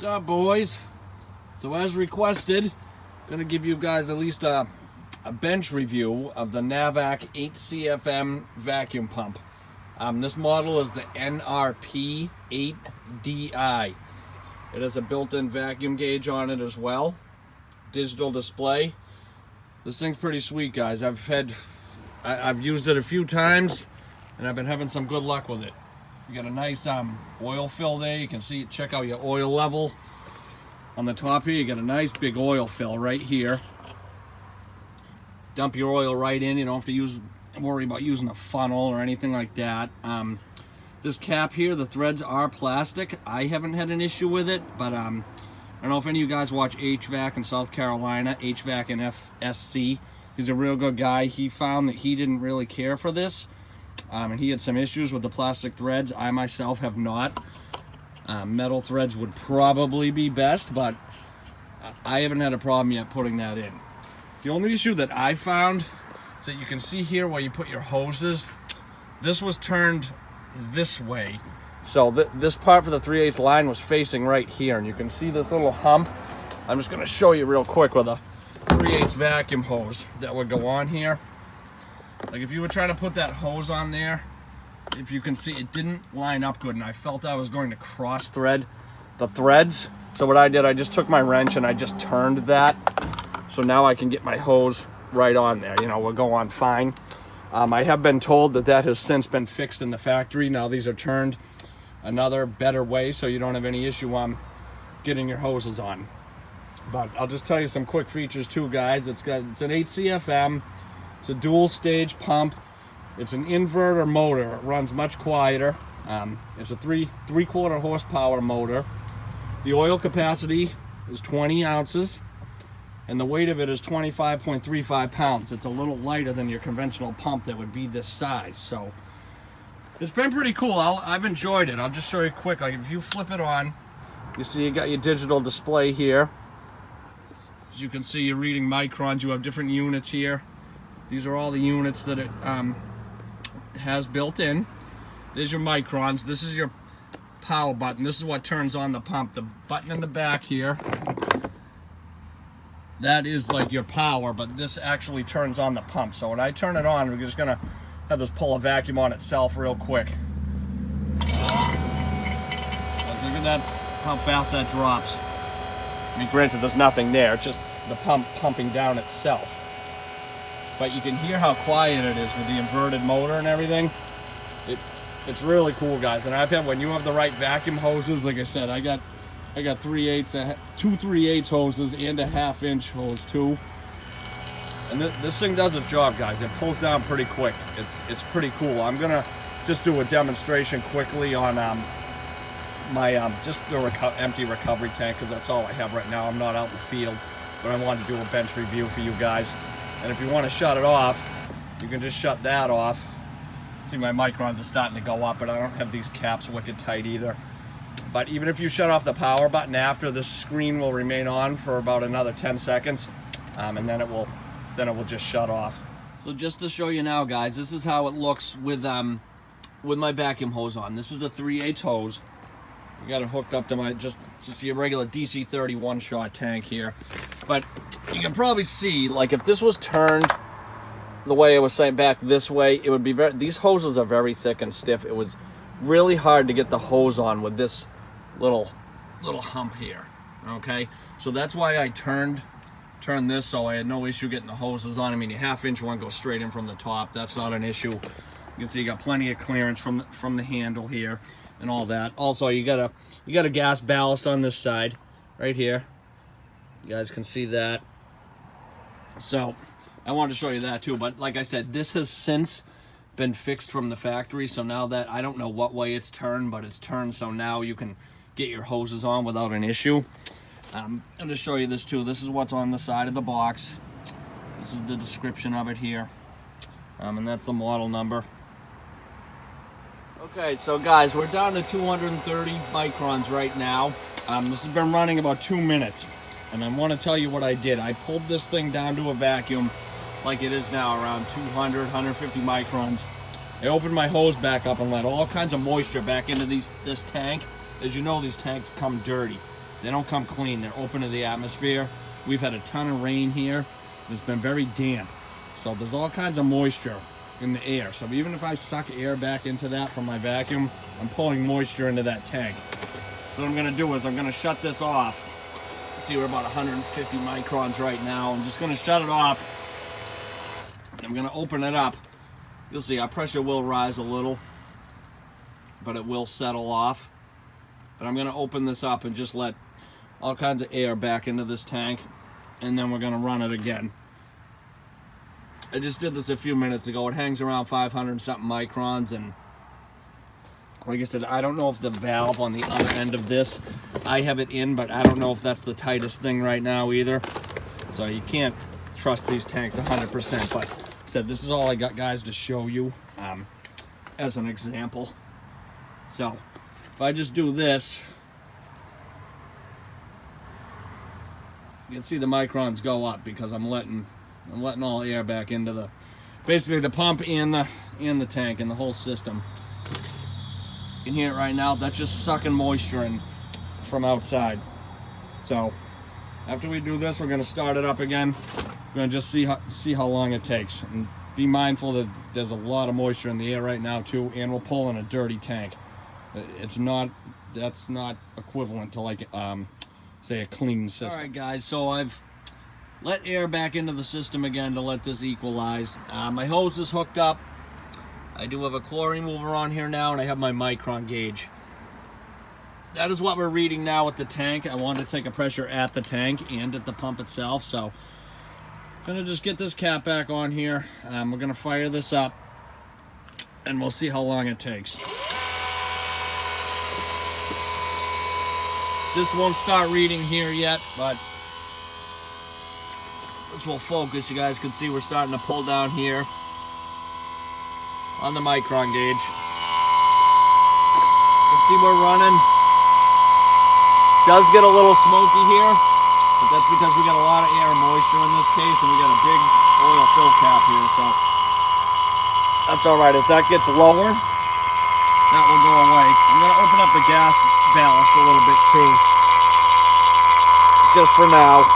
What's up, boys? So as requested, gonna give you guys at least a bench review of the NAVAC 8CFM vacuum pump. This model is the NRP8DI. It has a built-in vacuum gauge on it as well. Digital display. This thing's pretty sweet, guys. I've used it a few times and I've been having some good luck with it. You got a nice oil fill there. You can see, check out your oil level on the top here. You got a nice big oil fill right here. Dump your oil right in. You don't have to worry about using a funnel or anything like that. This cap here, the threads are plastic. I haven't had an issue with it, but I don't know if any of you guys watch HVAC in South Carolina, HVAC and SC. He's a real good guy. He found that he didn't really care for this. And he had some issues with the plastic threads. I myself have not. Metal threads would probably be best, but I haven't had a problem yet putting that in. The only issue that I found is that you can see here where you put your hoses. This was turned this way. So this part for the 3/8 line was facing right here, and you can see this little hump. I'm just going to show you real quick with a 3/8 vacuum hose that would go on here. Like if you were trying to put that hose on there, if you can see, it didn't line up good, and I felt I was going to cross thread the threads. So what I did, I just took my wrench and I just turned that. So now I can get my hose right on there. You know, we'll go on fine. I have been told that has since been fixed in the factory. Now these are turned another better way, so you don't have any issue on getting your hoses on. But I'll just tell you some quick features too, guys. It's an 8CFM. It's a dual stage pump. It's an inverter motor. It runs much quieter. It's a three-quarter horsepower motor. The oil capacity is 20 ounces, and the weight of it is 25.35 pounds. It's a little lighter than your conventional pump that would be this size. So it's been pretty cool. I've enjoyed it. I'll just show you quick. Like if you flip it on, you see you got your digital display here. As you can see, you're reading microns. You have different units here. These are all the units that it has built in. There's your microns. This is your power button. This is what turns on the pump. The button in the back here, that is like your power, but this actually turns on the pump. So when I turn it on, we're just gonna have this pull a vacuum on itself real quick. Look at that, how fast that drops. I mean, granted, there's nothing there. It's just the pump pumping down itself. But you can hear how quiet it is with the inverted motor and everything. It's really cool, guys. And I've had, when you have the right vacuum hoses, like I said, I got 3/8, two 3/8 hoses and a 1/2 inch hose too. And this thing does its job, guys. It pulls down pretty quick. It's pretty cool. I'm gonna just do a demonstration quickly on my just the empty recovery tank, because that's all I have right now. I'm not out in the field, but I wanted to do a bench review for you guys. And if you want to shut it off, you can just shut that off. See, my microns are starting to go up, but I don't have these caps wicked tight either. But even if you shut off the power button after, the screen will remain on for about another 10 seconds, and then it will just shut off. So just to show you now, guys, this is how it looks with my vacuum hose on. This is the 3/8 hose. I got it hooked up to my just your regular DC-30 one-shot tank here. But you can probably see, like, if this was turned the way I was saying back this way, it would be these hoses are very thick and stiff. It was really hard to get the hose on with this little hump here. Okay, so that's why I turned this, so I had no issue getting the hoses on. I mean, your 1/2 inch one goes straight in from the top. That's not an issue. You can see you got plenty of clearance from the handle here and all that. Also, you got a gas ballast on this side right here. You guys can see that. So I wanted to show you that too, but like I said, this has since been fixed from the factory. So now that, I don't know what way it's turned, but it's turned so now you can get your hoses on without an issue. I'll just show you this too. This is what's on the side of the box. This is the description of it here, and that's the model number. Okay, so guys, we're down to 230 microns right now. This has been running about 2 minutes, and I want to tell you what I did. I pulled this thing down to a vacuum like it is now, around 200, 150 microns. I opened my hose back up and let all kinds of moisture back into this tank. As you know, these tanks come dirty. They don't come clean. They're open to the atmosphere. We've had a ton of rain here. It's been very damp. So there's all kinds of moisture in the air. So even if I suck air back into that from my vacuum, I'm pulling moisture into that tank. So what I'm gonna do is I'm gonna shut this off. See, we're about 150 microns right now. I'm just gonna shut it off. I'm gonna open it up. You'll see our pressure will rise a little, but it will settle off. But I'm gonna open this up and just let all kinds of air back into this tank, and then we're gonna run it again. I just did this a few minutes ago. It hangs around 500 something microns, and like I said, I don't know if the valve on the other end of this, I have it in, but I don't know if that's the tightest thing right now either. So you can't trust these tanks 100%, but like I said, this is all I got, guys, to show you as an example. So if I just do this, you can see the microns go up because I'm letting all air back into the, basically the pump and the tank and the whole system. You can hear it right now. That's just sucking moisture in from outside. So after we do this, we're going to start it up again. We're going to just see how long it takes, and be mindful that there's a lot of moisture in the air right now too, and we're pulling a dirty tank. That's not equivalent to like say a clean system. All right, guys, so I've let air back into the system again to let this equalize. My hose is hooked up. I do have a core remover on here now, and I have my micron gauge. That is what we're reading now with the tank. I wanted to take a pressure at the tank and at the pump itself, so I'm gonna just get this cap back on here. We're gonna fire this up, and we'll see how long it takes. This won't start reading here yet, but this will focus. You guys can see we're starting to pull down here on the micron gauge. You can see we're running. Does get a little smoky here, but that's because we got a lot of air and moisture in this case, and we got a big oil fill cap here, so that's all right. As that gets lower, that will go away. I'm gonna open up the gas ballast a little bit too, just for now.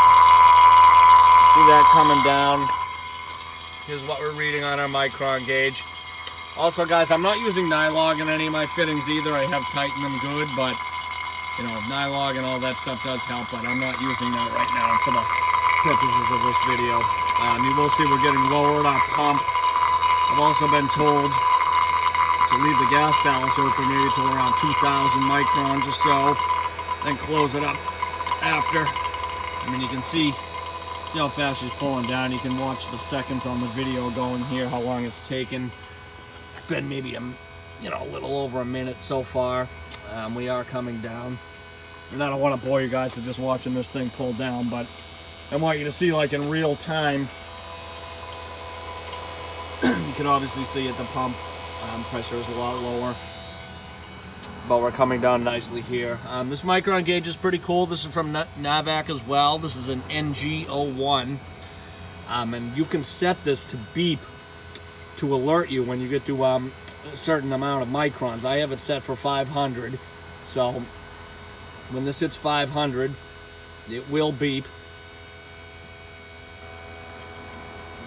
See that coming down. Here's what we're reading on our micron gauge. Also, guys, I'm not using Nylog in any of my fittings either. I have tightened them good, but you know, Nylog and all that stuff does help, but I'm not using that right now for the purposes of this video. You will see we're getting lower at our pump. I've also been told to leave the gas ballast open maybe till around 2,000 microns or so, then close it up after. I mean, you can see how fast she's pulling down. You can watch the seconds on the video going here, how long it's taken. It's been maybe a little over a minute so far. We are coming down, and I don't want to bore you guys with just watching this thing pull down, but I want you to see, like, in real time. You can obviously see at the pump pressure is a lot lower, but we're coming down nicely here. This micron gauge is pretty cool. This is from NAVAC as well. This is an NG01, and you can set this to beep to alert you when you get to a certain amount of microns. I have it set for 500, so when this hits 500, it will beep.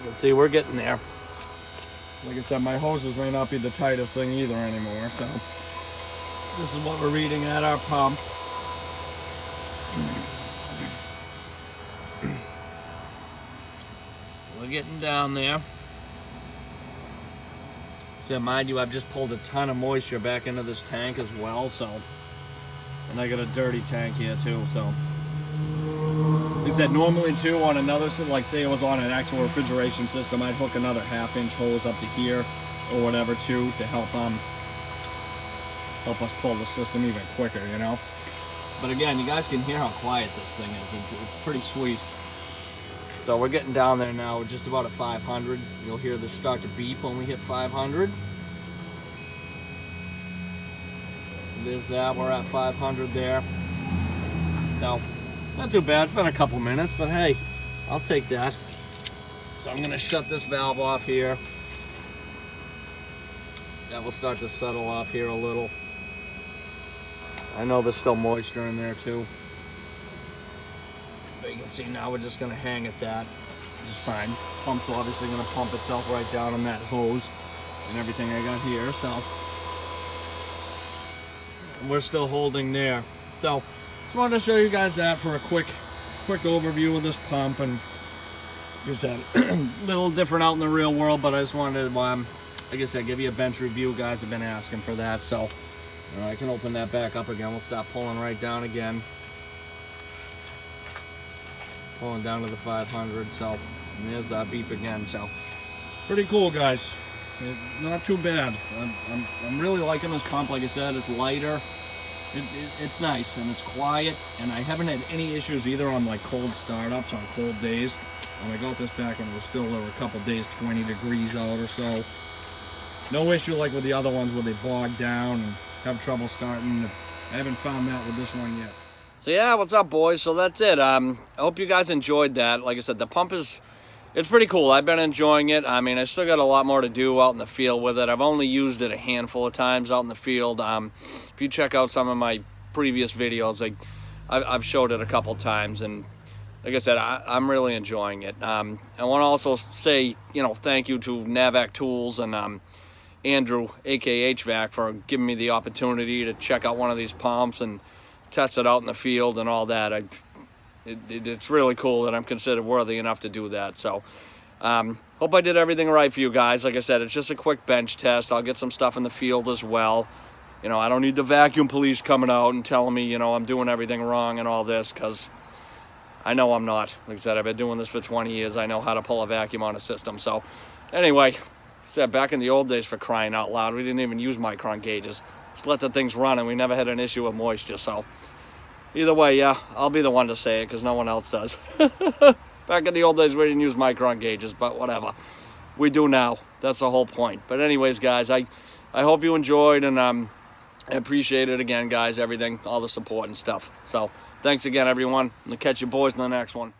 You'll see we're getting there. Like I said, my hoses may not be the tightest thing either anymore, so this is what we're reading at our pump. We're getting down there. So mind you, I've just pulled a ton of moisture back into this tank as well, so, and I got a dirty tank here too, so. Like I said, normally too, on another, like say it was on an actual refrigeration system, I'd hook another 1/2-inch hose up to here or whatever too to help us pull the system even quicker, you know. But again, you guys can hear how quiet this thing is. It's pretty sweet. So we're getting down there now. We're just about at 500. You'll hear this start to beep when we hit 500. There's that. We're at 500 there. No, not too bad. It's been a couple minutes, but hey, I'll take that. So I'm going to shut this valve off here. That will start to settle off here a little. I know there's still moisture in there too. you can see now we're just gonna hang at that, which is fine. Pump's obviously gonna pump itself right down on that hose and everything I got here, so. And we're still holding there. So, just wanted to show you guys that for a quick overview of this pump, and like I said, a little different out in the real world, but I just wanted to, like I said, give you a bench review. Guys have been asking for that, so I can open that back up again. We'll stop pulling right down again. Pulling down to the 500, so and there's that beep again. So pretty cool, guys. Not too bad. I'm really liking this pump. Like I said, it's lighter. It's nice and it's quiet, and I haven't had any issues either on like cold startups on cold days. When I got this back when it was still a couple days 20 degrees out or so. No issue like with the other ones where they bog down and have trouble starting. I haven't found that with this one yet. So yeah, what's up, boys? So that's it. I hope you guys enjoyed that. Like I said, the pump it's pretty cool. I've been enjoying it. I mean, I still got a lot more to do out in the field with it. I've only used it a handful of times out in the field. If you check out some of my previous videos, I've showed it a couple times, and like I said, I'm really enjoying it. I want to also say, thank you to NAVAC Tools and Andrew, aka HVAC, for giving me the opportunity to check out one of these pumps and test it out in the field and all that. It's really cool that I'm considered worthy enough to do that. So hope I did everything right for you guys. Like I said, it's just a quick bench test. I'll get some stuff in the field as well. I don't need the vacuum police coming out and telling me, I'm doing everything wrong and all this, because I know I'm not. Like I said, I've been doing this for 20 years. I know how to pull a vacuum on a system. So anyway, said back in the old days, for crying out loud, we didn't even use micron gauges. Just let the things run, and we never had an issue with moisture. So either way, yeah, I'll be the one to say it because no one else does. Back in the old days, we didn't use micron gauges, but whatever. We do now. That's the whole point. But anyways, guys, I hope you enjoyed, and I appreciate it again, guys, everything, all the support and stuff. So thanks again, everyone. I'll catch you boys in the next one.